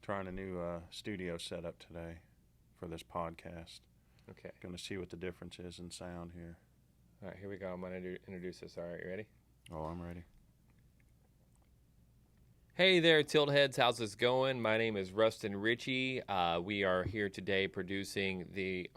trying a new studio setup today for this podcast. Okay. Going to see what the difference is in sound here. All right, here we go. I'm going to introduce this. All right, you ready? Oh, I'm ready. Hey there, Tilt Heads. How's this going? My name is Rustin Ritchie. We are here today producing the.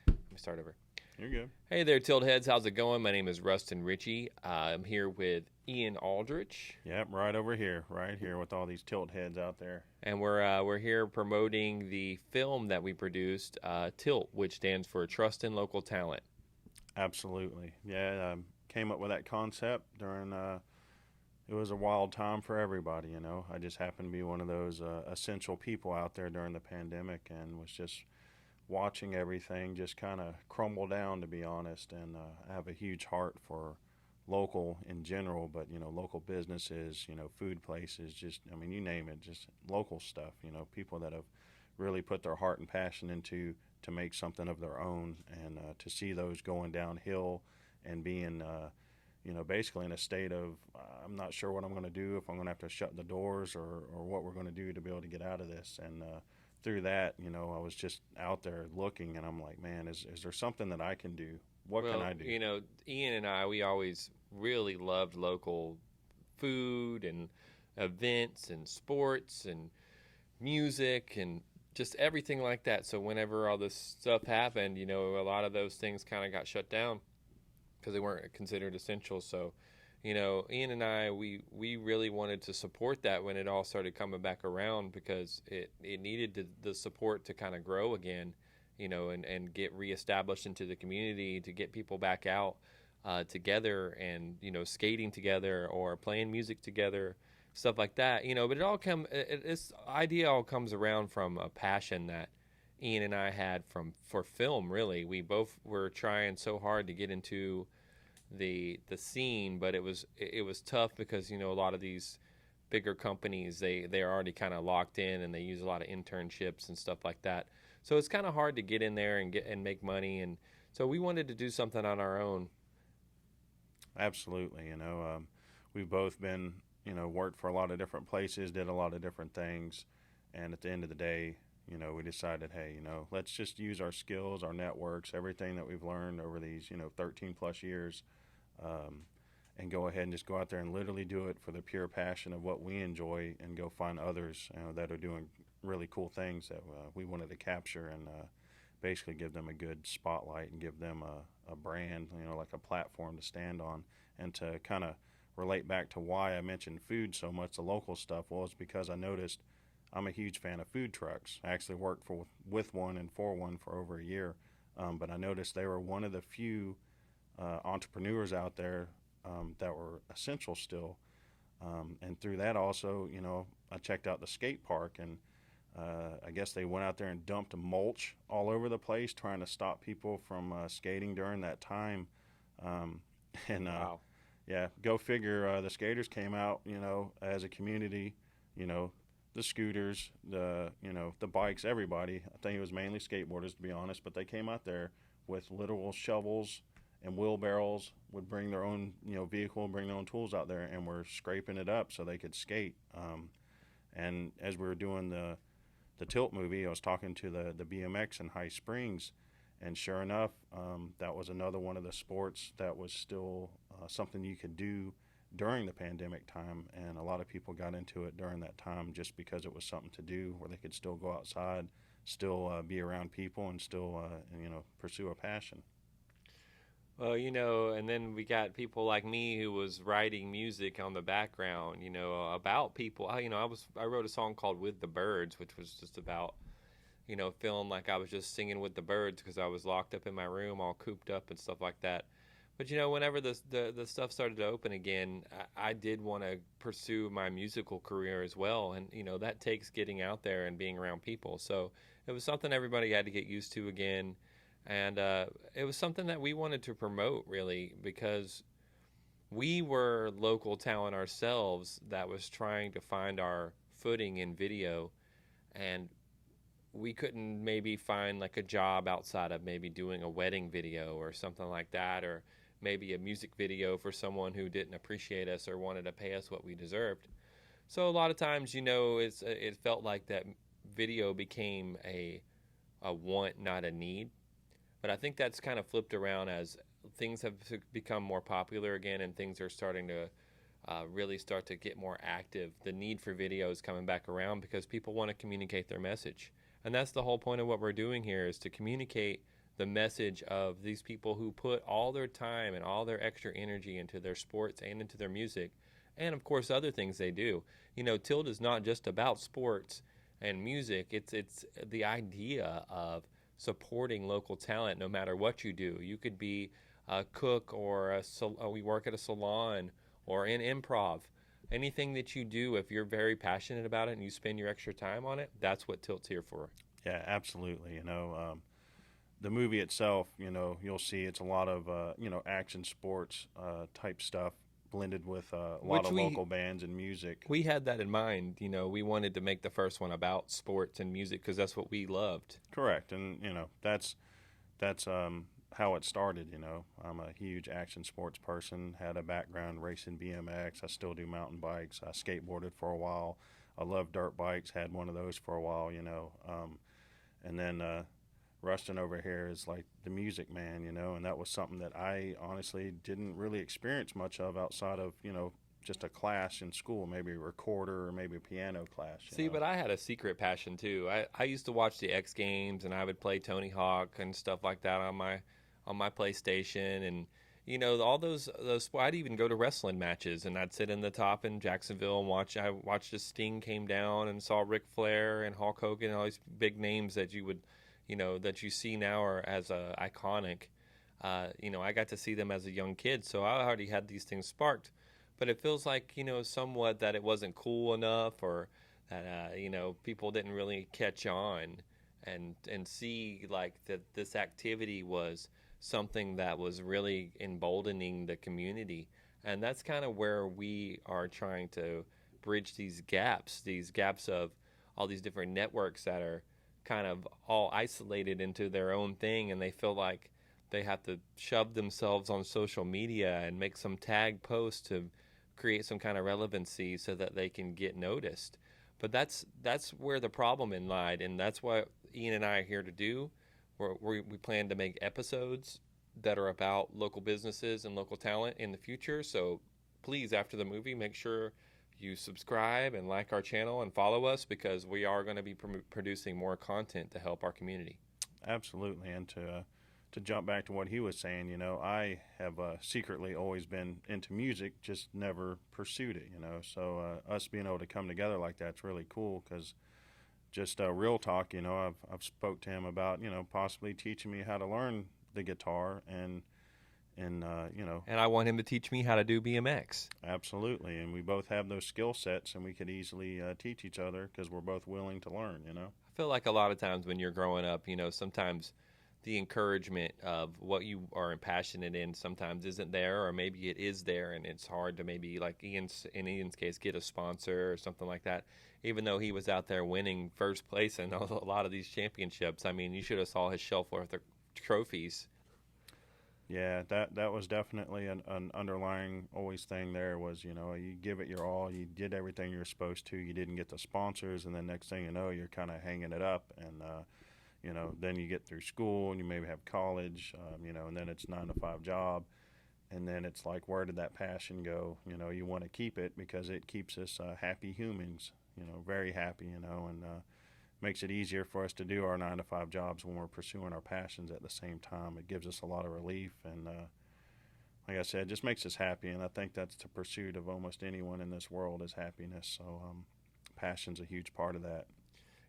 Let me start over. You're good. Hey there, Tilt Heads. How's it going? My name is Rustin Ritchie. I'm here with Ian Aldrich. Yep, right over here, right here with all these tilt heads out there. And we're here promoting the film that we produced, Tilt, which stands for Trust in Local Talent. Absolutely. Yeah, came up with that concept during. It was a wild time for everybody, you know. I just happened to be one of those essential people out there during the pandemic and was just watching everything just kind of crumble down, to be honest. And I have a huge heart for local in general, but, you know, local businesses, you know, food places, just, I mean, you name it, just local stuff, you know, people that have really put their heart and passion into to make something of their own. And to see those going downhill and being, you know, basically in a state of I'm not sure what I'm going to do, if I'm going to have to shut the doors or what we're going to do to be able to get out of this. And through that, you know, I was just out there looking, and I'm like, man, is there something that I can do? What can I do? You know, Ian and I, we always really loved local food and events and sports and music and just everything like that. So whenever all this stuff happened, you know, a lot of those things kind of got shut down because they weren't considered essential. So, you know, Ian and I, we really wanted to support that when it all started coming back around because it needed the support to kind of grow again, you know, and get reestablished into the community, to get people back out together and, you know, skating together or playing music together, stuff like that, you know. But this idea all comes around from a passion that Ian and I had for film. Really, we both were trying so hard to get into the scene, but it was tough because, you know, a lot of these bigger companies, they're already kind of locked in and they use a lot of internships and stuff like that. So it's kind of hard to get in there and make money, and so we wanted to do something on our own. Absolutely. You know, we've both been, you know, worked for a lot of different places, did a lot of different things, and at the end of the day, you know, we decided, hey, you know, let's just use our skills, our networks, everything that we've learned over these, you know, 13 plus years, um, and go ahead and just go out there and literally do it for the pure passion of what we enjoy, and go find others, you know, that are doing really cool things that we wanted to capture, and basically give them a good spotlight and give them a brand, you know, like a platform to stand on, and to kind of relate back to why I mentioned food so much, the local stuff, was because I noticed I'm a huge fan of food trucks. I actually worked with one and for one for over a year, but I noticed they were one of the few entrepreneurs out there that were essential still. And through that also, you know, I checked out the skate park, and I guess they went out there and dumped mulch all over the place, trying to stop people from skating during that time. Um, and Wow. yeah, go figure. The skaters came out, you know, as a community, you know, the scooters, the bikes, everybody. I think it was mainly skateboarders, to be honest, but they came out there with literal shovels and wheelbarrows, would bring their own, you know, vehicle and bring their own tools out there, and were scraping it up so they could skate. And as we were doing the Tilt movie, I was talking to the BMX in High Springs, and sure enough, that was another one of the sports that was still something you could do during the pandemic time, and a lot of people got into it during that time just because it was something to do where they could still go outside, still be around people, and still you know, pursue a passion. Well, you know, and then we got people like me who was writing music on the background, you know, about people. You know, I wrote a song called "With the Birds," which was just about, you know, feeling like I was just singing with the birds because I was locked up in my room, all cooped up and stuff like that. But you know, whenever the stuff started to open again, I did want to pursue my musical career as well, and you know, that takes getting out there and being around people. So it was something everybody had to get used to again, and it was something that we wanted to promote really because we were local talent ourselves that was trying to find our footing in video, and we couldn't maybe find like a job outside of maybe doing a wedding video or something like that, or maybe a music video for someone who didn't appreciate us or wanted to pay us what we deserved. So a lot of times, it felt like that video became a want, not a need. But I think that's kind of flipped around as things have become more popular again, and things are starting to really start to get more active. The need for video is coming back around because people want to communicate their message. And that's the whole point of what we're doing here, is to communicate the message of these people who put all their time and all their extra energy into their sports and into their music, and of course other things they do. Tilt is not just about sports and music. It's the idea of supporting local talent no matter what you do. You could be a cook, or we work at a salon, or in improv. Anything that you do, if you're very passionate about it and you spend your extra time on it, that's what Tilt's here for. Yeah, absolutely. The movie itself, you'll see it's a lot of action sports type stuff blended with a lot Which of local bands and music. we had that in mind. We wanted to make the first one about sports and music because that's what we loved. Correct, and that's how it started. I'm a huge action sports person. Had a background racing BMX. I still do mountain bikes. I skateboarded for a while. I love dirt bikes. Had one of those for a while. And then Rustin over here is like the music man. And that was something that I honestly didn't really experience much of outside of just a class in school, maybe a recorder or maybe a piano class. See, but I had a secret passion too. I used to watch the X Games, and I would play Tony Hawk and stuff like that on my PlayStation, and all those. I'd even go to wrestling matches, and I'd sit in the top in Jacksonville and watch. I watched as Sting came down and saw Ric Flair and Hulk Hogan and all these big names that that you see now are as iconic. I got to see them as a young kid, so I already had these things sparked. But it feels like somewhat that it wasn't cool enough, or that people didn't really catch on and see like that this activity was something that was really emboldening the community. And that's kind of where we are trying to bridge these gaps of all these different networks that are kind of all isolated into their own thing, and they feel like they have to shove themselves on social media and make some tag post to create some kind of relevancy so that they can get noticed. But that's where the problem in lied, and that's what Ian and I are here to do. We plan to make episodes that are about local businesses and local talent in the future. So please, after the movie, make sure you subscribe and like our channel and follow us, because we are going to be producing more content to help our community. Absolutely, and to jump back to what he was saying, I have secretly always been into music, just never pursued it. So us being able to come together like that's really cool, because just real talk, I've spoke to him about possibly teaching me how to learn the guitar, and And I want him to teach me how to do BMX. absolutely, and we both have those skill sets, and we could easily teach each other because we're both willing to learn. I feel like a lot of times when you're growing up, sometimes the encouragement of what you are passionate in sometimes isn't there, or maybe it is there and it's hard to, maybe like in Ian's case, get a sponsor or something like that, even though he was out there winning first place in a lot of these championships. I mean, you should have saw his shelf worth of trophies. Yeah, that was definitely an underlying always thing there was, you give it your all, you did everything you were supposed to, you didn't get the sponsors, and then next thing you know, you're kind of hanging it up, and, then you get through school, and you maybe have college, and then it's 9 to 5 job, and then it's like, where did that passion go? You want to keep it because it keeps us happy humans, very happy, and makes it easier for us to do our 9 to 5 jobs when we're pursuing our passions at the same time. It gives us a lot of relief, and like I said, it just makes us happy. And I think that's the pursuit of almost anyone in this world, is happiness. So passion's a huge part of that.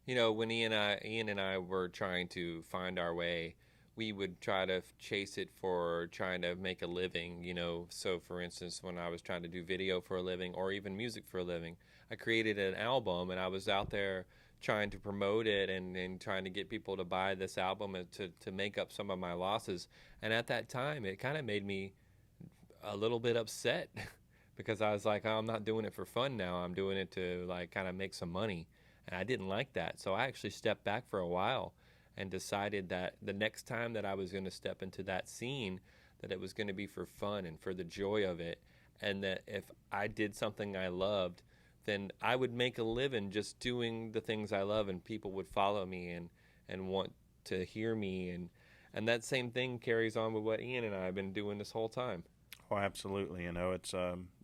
When Ian and I were trying to find our way, we would try to chase it for trying to make a living. So for instance, when I was trying to do video for a living, or even music for a living, I created an album, and I was out there trying to promote it, and trying to get people to buy this album, and to make up some of my losses. And at that time, it kind of made me a little bit upset because I was like, oh, I'm not doing it for fun now. I'm doing it to like kind of make some money. And I didn't like that. So I actually stepped back for a while and decided that the next time that I was going to step into that scene, that it was going to be for fun and for the joy of it. And that if I did something I loved then I would make a living just doing the things I love, and people would follow me and want to hear me, and that same thing carries on with what Ian and I have been doing this whole time. Oh, absolutely. You know, it's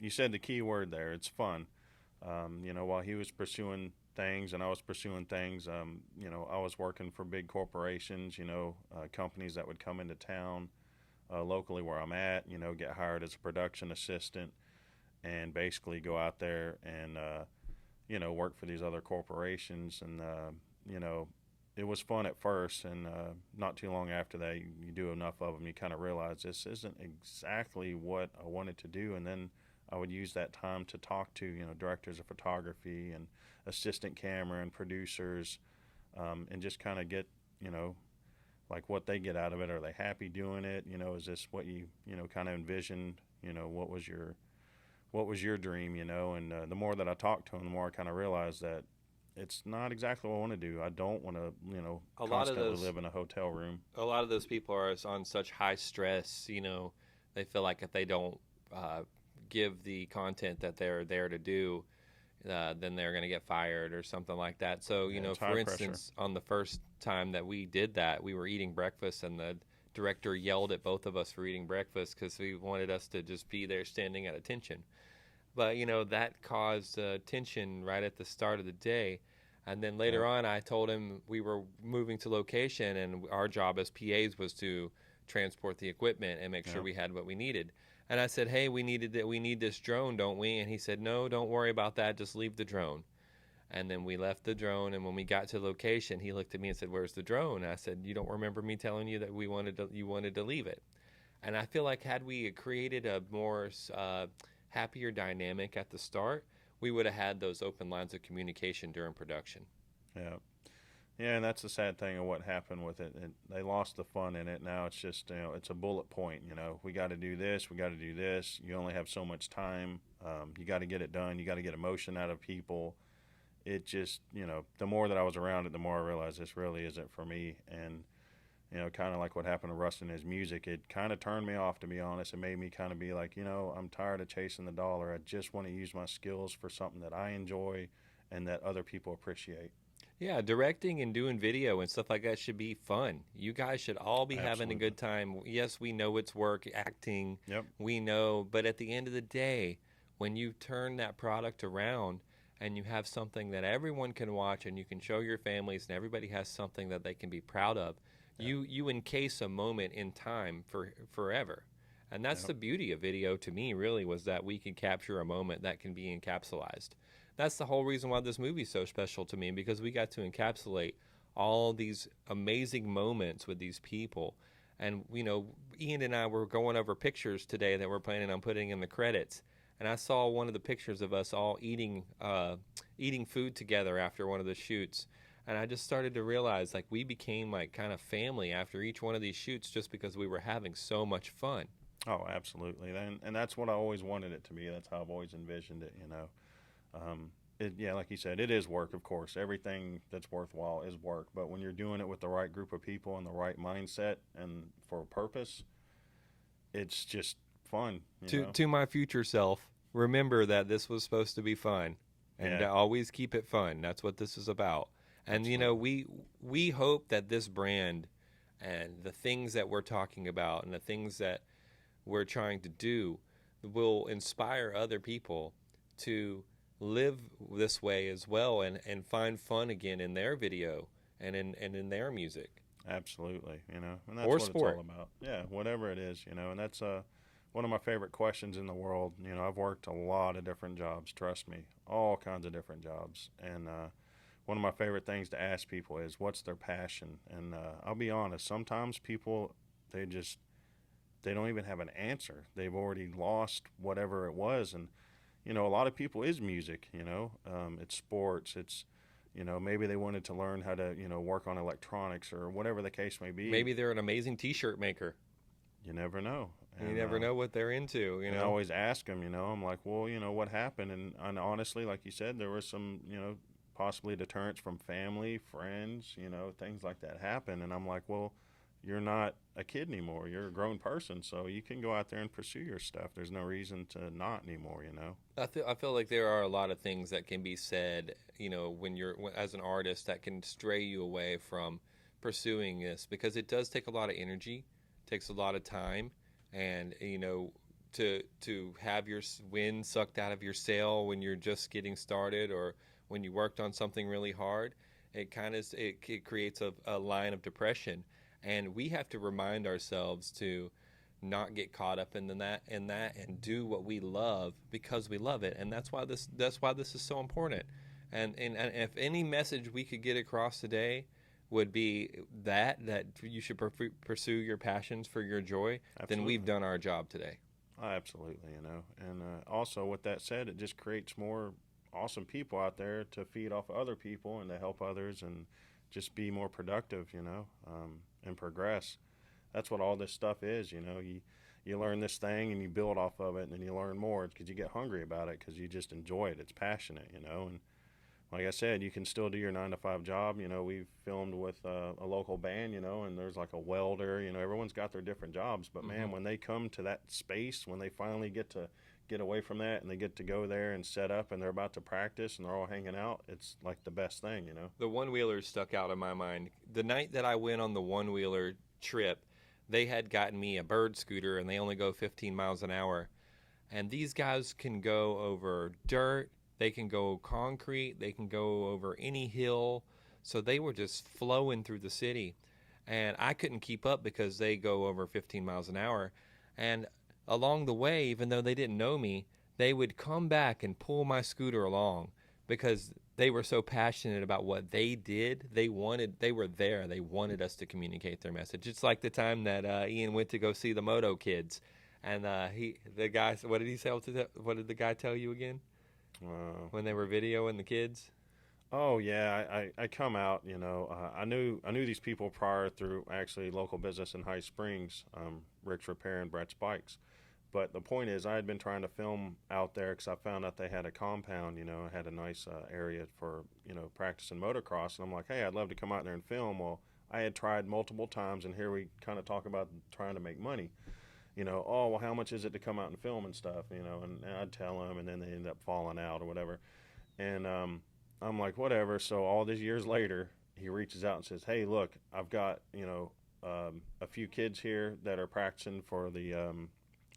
you said the key word there. It's fun. You know, while he was pursuing things and I was pursuing things, you know, I was working for big corporations. You know, companies that would come into town locally where I'm at. You know, get hired as a production assistant and basically go out there and you know, work for these other corporations. And you know, it was fun at first, and not too long after that, you do enough of them, you kind of realize this isn't exactly what I wanted to do. And then I would use that time to talk to, you know, directors of photography and assistant camera and producers, and just kind of get, you know, like what they get out of it. Are they happy doing it? You know, is this what you know, kind of envisioned? You know, what was your dream? You know, and the more that I talked to them, the more I kind of realized that it's not exactly what I want to do. I don't want to, you know, A lot of constantly those live in a hotel room. a lot of those people are on such high stress. They feel like if they don't uh, give the content that they're there to do, then they're going to get fired or something like that. So, Yeah, it's high for pressure. instance, on the first time that we did that, we were eating breakfast, and the director yelled at both of us for eating breakfast because he wanted us to just be there standing at attention. But, that caused tension right at the start of the day. And then later Yep. on, I told him we were moving to location, and our job as PAs was to transport the equipment and make sure Yep. we had what we needed. And I said, "Hey, we need this drone, don't we?" And he said, "No, don't worry about that. Just leave the drone." And then we left the drone, and when we got to location, he looked at me and said, "Where's the drone?" And I said, "You don't remember me telling you that you wanted to leave it?" And I feel like had we created a more happier dynamic at the start, we would have had those open lines of communication during production. Yep. Yeah, and that's the sad thing of what happened with it. They lost the fun in it. Now it's just, you know, it's a bullet point. You know, we got to do this, we got to do this. You only have so much time. You got to get it done. You got to get emotion out of people. It just, you know, the more that I was around it, the more I realized this really isn't for me. And you know, kind of like what happened to Russ and his music, it kind of turned me off, to be honest. It made me kind of be like, you know, I'm tired of chasing the dollar. I just want to use my skills for something that I enjoy and that other people appreciate. Yeah, directing and doing video and stuff like that should be fun. You guys should all be having a Absolutely. good time. Yes, we know it's work, acting, Yep. we know, but at the end of the day, when you turn that product around and you have something that everyone can watch and you can show your families and everybody has something that they can be proud of, Yep. you encase a moment in time for forever. And that's Yep. the beauty of video to me, really, was that we can capture a moment that can be encapsulated. That's the whole reason why this movie's so special to me, because we got to encapsulate all these amazing moments with these people. And Ian and I were going over pictures today that we're planning on putting in the credits, and I saw one of the pictures of us all eating food together after one of the shoots. And I just started to realize, like, we became like kind of family after each one of these shoots, just because we were having so much fun. Oh, absolutely. And that's what I always wanted it to be. That's how I've always envisioned it, you know. Yeah, like you said, it is work, of course. Everything that's worthwhile is work. But when you're doing it with the right group of people and the right mindset and for a purpose, it's just fun, you To know. my future self, remember that this was supposed to be fun, and Yeah, to always keep it fun. That's what this is about. And absolutely. we hope that this brand and the things that we're talking about and the things that we're trying to do will inspire other people to live this way as well, and find fun again in their video and in their music Absolutely, you know, and that's or what it's all sport. about. Yeah, whatever it is, you know, and that's one of my favorite questions in the world. You know, I've worked a lot of different jobs, trust me, all kinds of different jobs, and one of my favorite things to ask people is what's their passion. And I'll be honest, sometimes people they just they don't even have an answer. They've already lost whatever it was, and you know, a lot of people is music. You know, it's sports. It's you know, maybe they wanted to learn how to, you know, work on electronics or whatever the case may be. Maybe they're an amazing T-shirt maker. You never know. You never know what they're into. And I always ask them, you know, I'm like, well, you know, what happened? And honestly, like you said, there was some, you know, possibly deterrence from family, friends, you know, things like that happen. And I'm like, well, you're not a kid anymore. You're a grown person, so you can go out there and pursue your stuff. There's no reason to not anymore, you know. I feel like there are a lot of things that can be said, when as an artist, that can stray you away from pursuing this, because it does take a lot of energy, takes a lot of time, and to have your wind sucked out of your sail when you're just getting started, or when you worked on something really hard, it creates a line of depression, and we have to remind ourselves to not get caught up in that and do what we love because we love it, and that's why this is so important. And if any message we could get across today would be that you should pursue your passions for your joy, then we've Absolutely. done our job today. Absolutely, you know. And also, with that said, it just creates more awesome people out there to feed off other people and to help others and just be more productive, you know, and progress. That's what all this stuff is, you know. You learn this thing and you build off of it, and then you learn more because you get hungry about it because you just enjoy it. It's passionate, you know. And like I said, you can still do your 9 to 5 job. You know, we've filmed with a local band, you know, and there's like a welder. You know, everyone's got their different jobs. But Hmm. man, when they come to that space, when they finally get to get away from that and they get to go there and set up and they're about to practice and they're all hanging out, it's like the best thing, you know. The one wheelers stuck out in my mind. The night that I went on the one wheeler trip, they had gotten me a bird scooter, and they only go 15 miles an hour. And these guys can go over dirt, they can go concrete, they can go over any hill. So they were just flowing through the city. And I couldn't keep up because they go over 15 miles an hour. And along the way, even though they didn't know me, they would come back and pull my scooter along because they were so passionate about what they did. They were there. They wanted us to communicate their message. It's like the time that Ian went to go see the Moto Kids, and the guy, what did he say? What did the guy tell you again Uh, when they were videoing the kids? oh yeah, I come out, you know. I knew these people prior through actually local business in High Springs, Rick's Repair and Brett's Bikes. But the point is, I had been trying to film out there because I found out they had a compound, you know, had a nice area for, you know, practicing motocross. And I'm like, hey, I'd love to come out there and film. Well, I had tried multiple times, and here we kind of talk about trying to make money. You know, oh, well, how much is it to come out and film and stuff, you know, and I'd tell them, and then they end up falling out or whatever. And I'm like, whatever. So all these years later, he reaches out and says, hey, look, I've got, you know, a few kids here that are practicing for the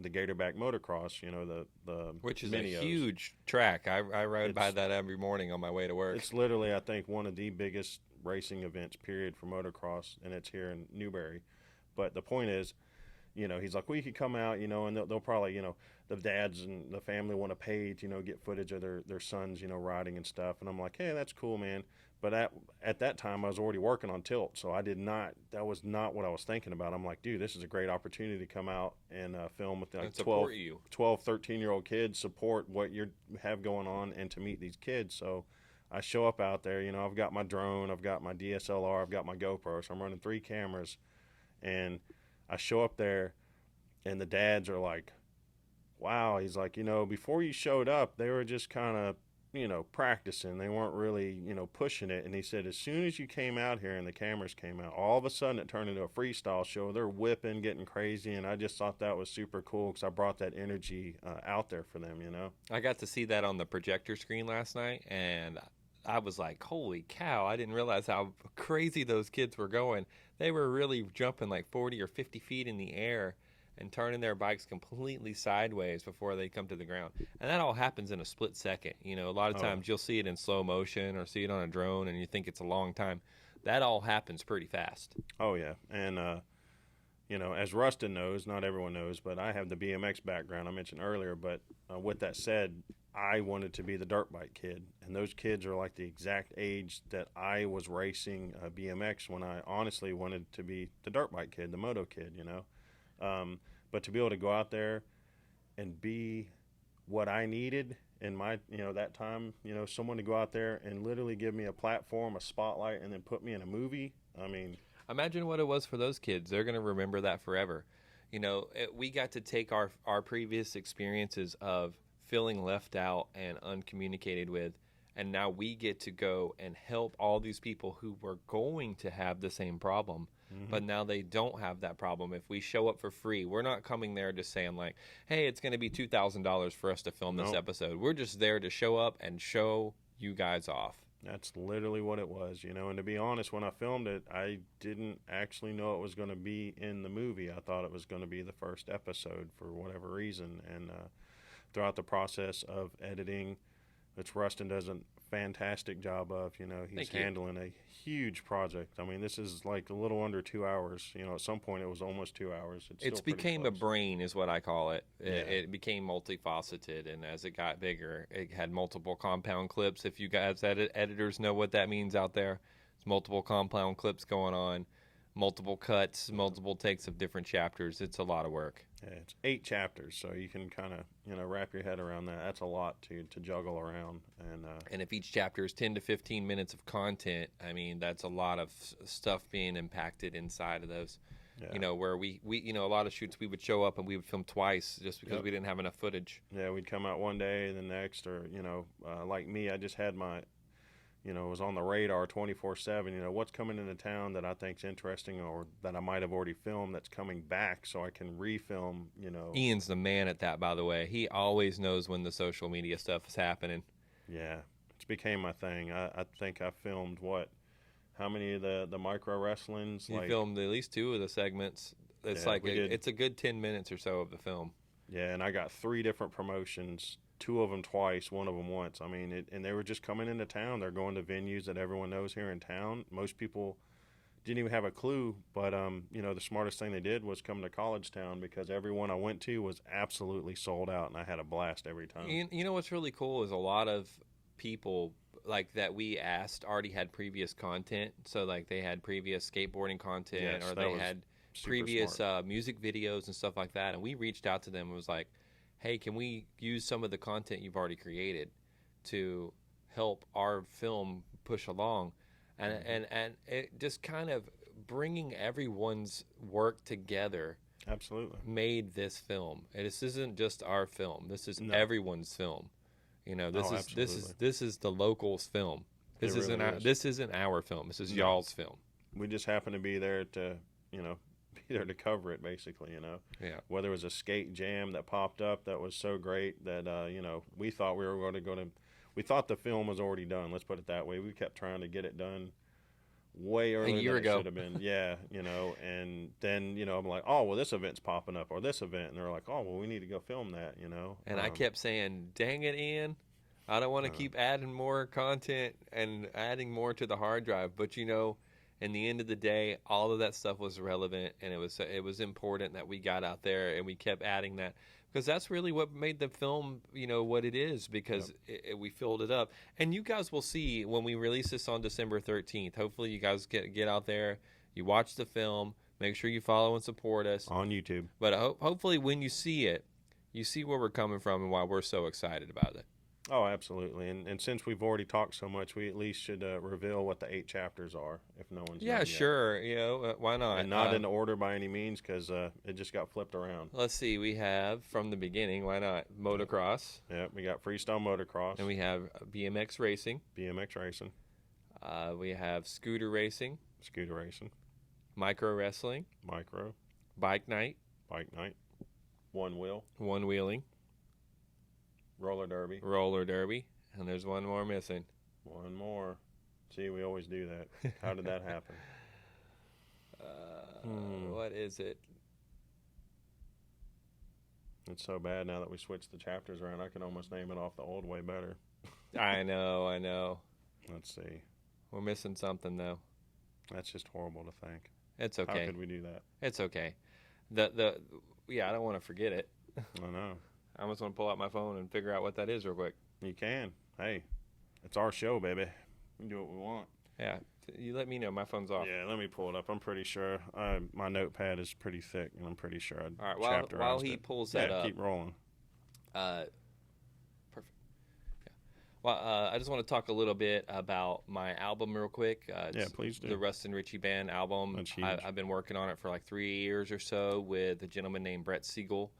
Gatorback motocross, you know, the Which is a Minios. huge track. I rode by It's that every morning on my way to work. it's literally, I think, one of the biggest racing events, period, for motocross, and it's here in Newberry. But the point is, you know, he's like, well, you could come out, you know, and they'll probably, you know, the dads and the family want to pay to, you know, get footage of their sons, you know, riding and stuff. And I'm like, hey, that's cool, man. But at that time, I was already working on Tilt, so that was not what I was thinking about. I'm like, dude, this is a great opportunity to come out and film with like And support you. 12, 13-year-old kids, support what you have going on, and to meet these kids. So I show up out there, you know, I've got my drone, I've got my DSLR, I've got my GoPro, so I'm running 3 cameras, and I show up there, and the dads are like, wow. He's like, you know, before you showed up, they were just kind of, you know, practicing. They weren't really, you know, pushing it. And he said, as soon as you came out here and the cameras came out, all of a sudden it turned into a freestyle show. They're whipping, getting crazy. And I just thought that was super cool because I brought that energy out there for them, you know? I got to see that on the projector screen last night, and I was like, holy cow, I didn't realize how crazy those kids were going. They were really jumping like 40 or 50 feet in the air and turning their bikes completely sideways before they come to the ground. And that all happens in a split second. A lot of Oh, times you'll see it in slow motion or see it on a drone and you think it's a long time. That all happens pretty fast. oh yeah. And, you know, as Rustin knows, not everyone knows, but I have the BMX background I mentioned earlier. But with that said, I wanted to be the dirt bike kid, and those kids are like the exact age that I was racing BMX when I honestly wanted to be the dirt bike kid, the moto kid, you know. But to be able to go out there and be what I needed in my, you know, that time, you know, someone to go out there and literally give me a platform, a spotlight, and then put me in a movie. I mean, Imagine what it was for those kids. They're going to remember that forever. We got to take our previous experiences of feeling left out and uncommunicated with And now we get to go and help all these people who were going to have the same problem, but now they don't have that problem. If we show up for free, we're not coming there just saying like, hey, it's going to be $2,000 for us to film this Nope. episode. We're just there to show up and show you guys off. That's literally what it was, you know. And to be honest, when I filmed it, I didn't actually know it was going to be in the movie. I thought it was going to be the first episode for whatever reason. And throughout the process of editing, which Rustin does a fantastic job of, you know, he's handling a huge project. I mean, this is like a little under 2 hours. You know, at some point it was almost 2 hours. It's became a close. brain is what I call it. Yeah. It became multifaceted, and as it got bigger, it had multiple compound clips. If you guys editors know what that means out there, it's multiple compound clips going on, multiple cuts, multiple takes of different chapters. It's a lot of work. Yeah, it's 8 chapters, so you can kind of, you know, wrap your head around that. That's a lot to juggle around. And if each chapter is 10 to 15 minutes of content, I mean, that's a lot of stuff being impacted inside of those. Yeah. You know, where we you know, a lot of shoots we would show up and we would film twice just because we didn't have enough footage. Yeah, we'd come out one day, the next, or, you know, like me, I just had my, you know, it was on the radar 24/7. You know, what's coming into town that I think's interesting, or that I might have already filmed that's coming back, so I can refilm. You know, Ian's the man at that, by the way. He always knows when the social media stuff is happening. Yeah, it's became my thing. I think I filmed how many of the micro wrestlings? You filmed at least 2 of the segments. It's it's a good 10 minutes or so of the film. Yeah, and I got 3 different promotions. 2 of them twice, 1 of them once. I mean, and they were just coming into town. They're going to venues that everyone knows here in town. Most people didn't even have a clue, but you know, the smartest thing they did was come to College Town, because everyone I went to was absolutely sold out, and I had a blast every time. You know what's really cool is a lot of people like that we asked already had previous content. So like they had previous skateboarding content, or they had previous music videos and stuff like that. And we reached out to them and was like, hey, can we use some of the content you've already created to help our film push along? And it just kind of bringing everyone's work together absolutely made this film. This isn't just our film. This is everyone's film. You know, this is the locals' film. This isn't our film. This is y'all's film. We just happen to be there to, you know, to cover it, basically, you know. Yeah. Whether it was a skate jam that popped up that was so great that you know, we thought we were going to go to. We thought the film was already done. Let's put it that way. We kept trying to get it done way earlier than it should have been. Yeah, you know. And then, you know, I'm like, oh well, this event's popping up, or this event, and they're like, oh well, we need to go film that, you know. And I kept saying, dang it, Ian, I don't want to keep adding more content and adding more to the hard drive, but you know. In the end of the day, all of that stuff was relevant, and it was important that we got out there and we kept adding that, because that's really what made the film, you know, what it is, because we filled it up. And you guys will see when we release this on December 13th. Hopefully you guys get out there, you watch the film, make sure you follow and support us. On YouTube. But hopefully when you see it, you see where we're coming from and why we're so excited about it. Oh, absolutely. And since we've already talked so much, we at least should reveal what the 8 chapters are, if no one's known sure. You know, why not? And not in order by any means, because it just got flipped around. Let's see. We have, from the beginning, why not? Motocross. Yeah, we got freestyle motocross. And we have BMX racing. BMX racing. We have scooter racing. Scooter racing. Micro wrestling. Micro. Bike night. Bike night. One wheel. One wheeling. Roller derby. Roller derby. And there's one more missing. One more. See, we always do that. How did that happen? What is it? It's so bad now that we switched the chapters around. I can almost name it off the old way better. I know. Let's see. We're missing something, though. That's just horrible to think. It's okay. How could we do that? It's okay. I don't want to forget it. I know. I just want to pull out my phone and figure out what that is real quick. You can. Hey, it's our show, baby. We can do what we want. Yeah. You let me know. My phone's off. Yeah, let me pull it up. I'm pretty sure. My notepad is pretty thick, and I'm pretty sure All right, while he pulls that up. Keep rolling. Perfect. Yeah. Well, I just want to talk a little bit about my album real quick. Please do. The Rustin Ritchie Band album. That's huge. I've been working on it for like 3 years or so with a gentleman named Brett Siegel.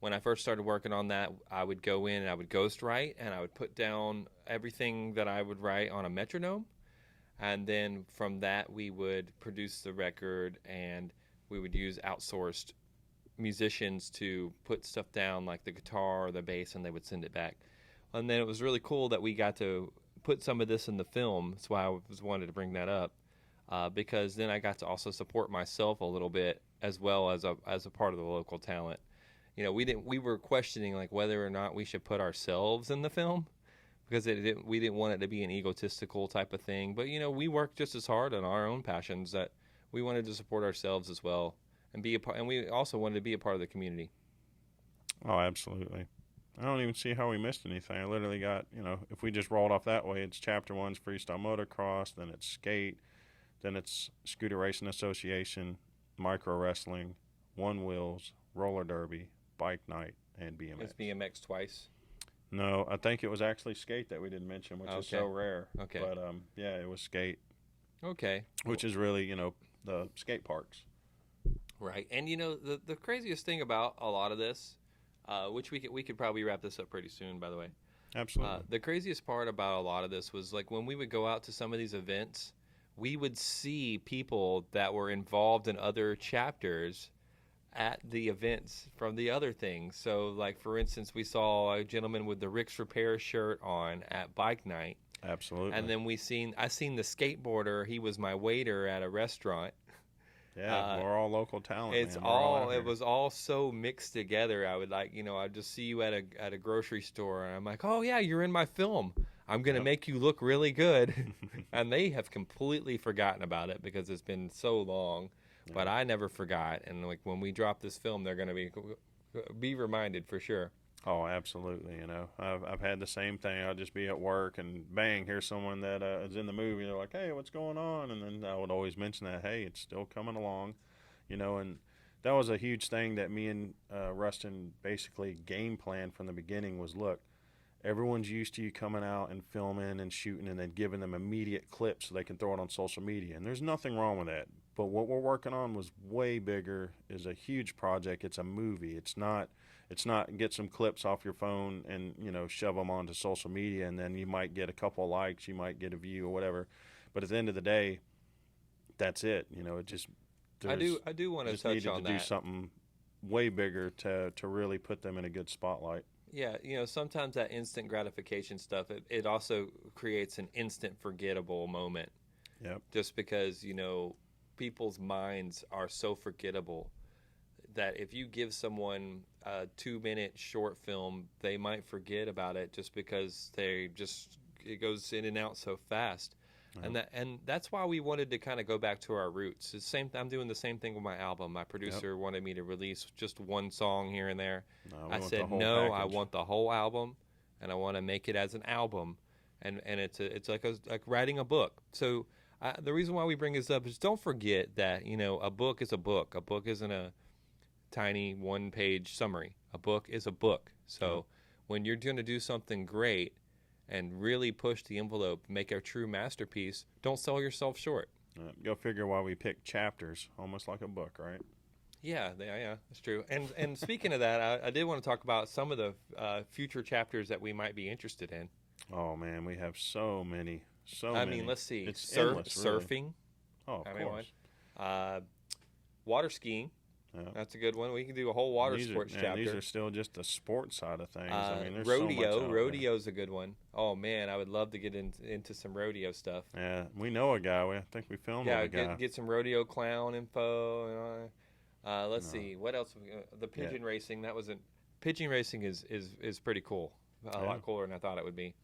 when I first started working on that, I would go in and I would ghost write, and I would put down everything that I would write on a metronome. And then from that, we would produce the record, and we would use outsourced musicians to put stuff down, like the guitar or the bass, and they would send it back. And then it was really cool that we got to put some of this in the film. That's why I was wanted to bring that up, because then I got to also support myself a little bit as well as a part of the local talent. We were questioning like whether or not we should put ourselves in the film because we didn't want it to be an egotistical type of thing. But we worked just as hard on our own passions that we wanted to support ourselves as well and be a part, and we also wanted to be a part of the community. Oh, absolutely. I don't even see how we missed anything. I literally got, if we just rolled off that way, it's Chapter 1's Freestyle Motocross, then it's Skate, then it's Scooter Racing Association, Micro Wrestling, One Wheels, Roller Derby, Bike Night, and BMX. It's BMX twice. No, I think it was actually Skate that we didn't mention, which is so rare. Okay. But, yeah, it was Skate. Okay. Which is really, the skate parks. Right. And, the craziest thing about a lot of this, which we could probably wrap this up pretty soon, by the way. Absolutely. The craziest part about a lot of this was like when we would go out to some of these events, we would see people that were involved in other chapters at the events from the other things. So, like, for instance, we saw a gentleman with the Rick's Repair shirt on at Bike Night. Absolutely. And then I seen the skateboarder. He was my waiter at a restaurant. Yeah, we're all local talent. It was all so mixed together. I would I'd just see you at a grocery store, and I'm like, oh yeah, you're in my film. I'm gonna make you look really good, and they have completely forgotten about it because it's been so long. Yeah. But I never forgot, and like when we drop this film, they're gonna be reminded for sure. Oh, absolutely. I've had the same thing. I'll just be at work and bang, here's someone that is in the movie. They're like, hey, what's going on? And then I would always mention that, hey, it's still coming along, and that was a huge thing that me and Rustin basically game planned from the beginning was, look, everyone's used to you coming out and filming and shooting and then giving them immediate clips so they can throw it on social media. And there's nothing wrong with that. But what we're working on was way bigger, is a huge project. It's a movie. It's not get some clips off your phone and, shove them onto social media, and then you might get a couple of likes, you might get a view or whatever. But at the end of the day, that's it. It just I do want to touch on that. Do something way bigger to really put them in a good spotlight. Yeah, sometimes that instant gratification stuff, it also creates an instant forgettable moment. Yep. Just because, people's minds are so forgettable that if you give someone a 2-minute short film, they might forget about it just because it goes in and out so fast. Uh-huh. And that's why we wanted to kind of go back to our roots. I'm doing the same thing with my album. My producer wanted me to release just one song here and there. I said no, I want the whole album, and I want to make it as an album, and it's like writing a book. So the reason why we bring this up is don't forget that a book is a book. A book isn't a tiny 1-page summary. A book is a book. So when you're going to do something great and really push the envelope, make a true masterpiece, don't sell yourself short. Go figure why we pick chapters, almost like a book, right? Yeah, that's true. And speaking of that, I did want to talk about some of the future chapters that we might be interested in. Oh man, we have so many. I mean, let's see. It's endless, really. Surfing. Oh, of course. Water skiing. Yeah. That's a good one. We can do a whole water sports chapter. These are still just the sports side of things. There's rodeo. So much Rodeo's a good one. Oh man, I would love to get into some rodeo stuff. Yeah, we know a guy. I think we filmed a guy. Yeah, get some rodeo clown info. Let's see what else. The pigeon racing. Pigeon racing is pretty cool. A lot cooler than I thought it would be.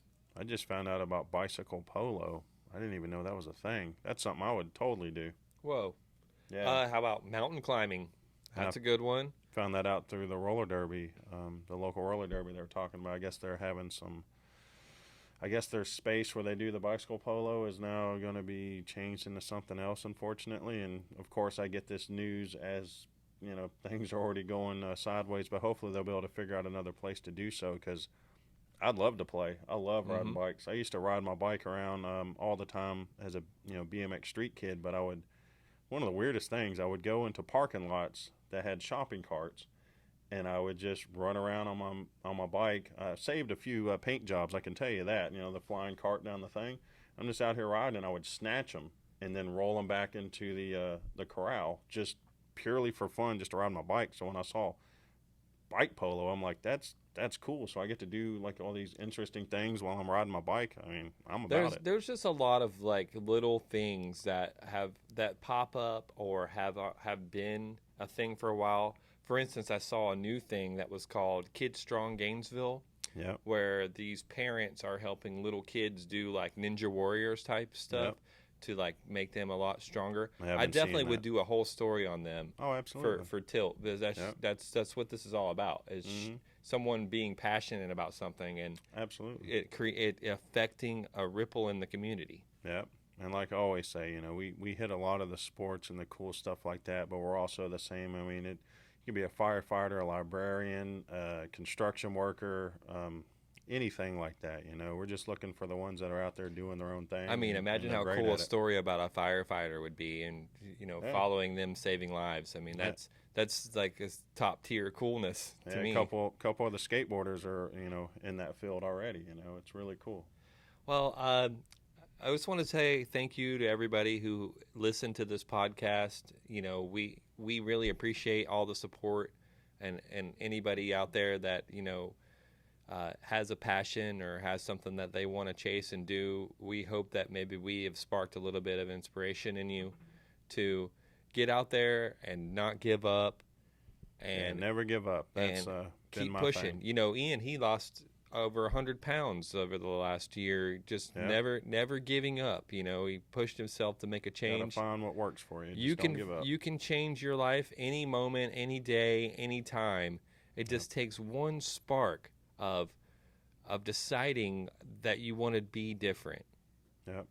I just found out about bicycle polo. I didn't even know that was a thing. That's something I would totally do. Whoa. Yeah. How about mountain climbing? That's a good one. Found that out through the roller derby, the local roller derby they were talking about. I guess they're having their space where they do the bicycle polo is now going to be changed into something else, unfortunately. And, of course, I get this news as, things are already going sideways. But hopefully they'll be able to figure out another place to do so because I'd love to play. I love riding bikes. I used to ride my bike around all the time as a BMX street kid, but one of the weirdest things, I would go into parking lots that had shopping carts, and I would just run around on my bike. I saved a few paint jobs, I can tell you that. You know, the flying cart down the thing. I'm just out here riding, and I would snatch them and then roll them back into the corral, just purely for fun, just to ride my bike. So when I saw bike polo, I'm like, that's cool. So I get to do like all these interesting things while I'm riding my bike. I mean, I'm about it. There's just a lot of like little things that pop up or have been a thing for a while. For instance, I saw a new thing that was called Kids Strong Gainesville, Yep. where these parents are helping little kids do like Ninja Warriors type stuff Yep. to like make them a lot stronger. I I haven't definitely seen would that. do a whole story on them Oh, absolutely. for Tilt, because Yep. that's what this is all about, is Hmm. someone being passionate about something and Absolutely. it affecting a ripple in the community. Yep. And like I always say, you know, we hit a lot of the sports and the cool stuff like that, but we're also the same. I mean, you can be a firefighter, a librarian, a construction worker, anything like that. You know, we're just looking for the ones that are out there doing their own thing. I mean, And imagine they're how great cool a at it. story about a firefighter would be, and Yeah. following them saving lives. I mean, Yeah. that's like a top tier coolness Yeah, to a me. couple of the skateboarders are, you know, in that field already. You know, it's really cool. Well, I just want to say thank you to everybody who listened to this podcast. We really appreciate all the support, and anybody out there that has a passion or has something that they want to chase and do. We hope that maybe we have sparked a little bit of inspiration in you to get out there and not give up Yeah, and never give up. That's and been keep my pushing. thing. Ian, he lost over 100 pounds over the last year, just Yeah, never giving up. He pushed himself to make a gotta change. find what works for you. You Just don't can give up. you can change your life any moment, any day, any time. It Yep. just takes one spark of deciding that you want to be different. Yep.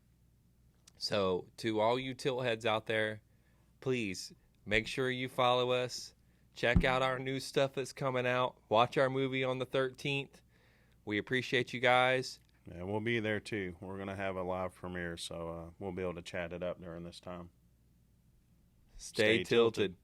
So, to all you tilt heads out there, please make sure you follow us. Check out our new stuff that's coming out. Watch our movie on the 13th. We appreciate you guys. Yeah, we'll be there too. We're gonna have a live premiere, so we'll be able to chat it up during this time. Stay Stay tilted. tilted.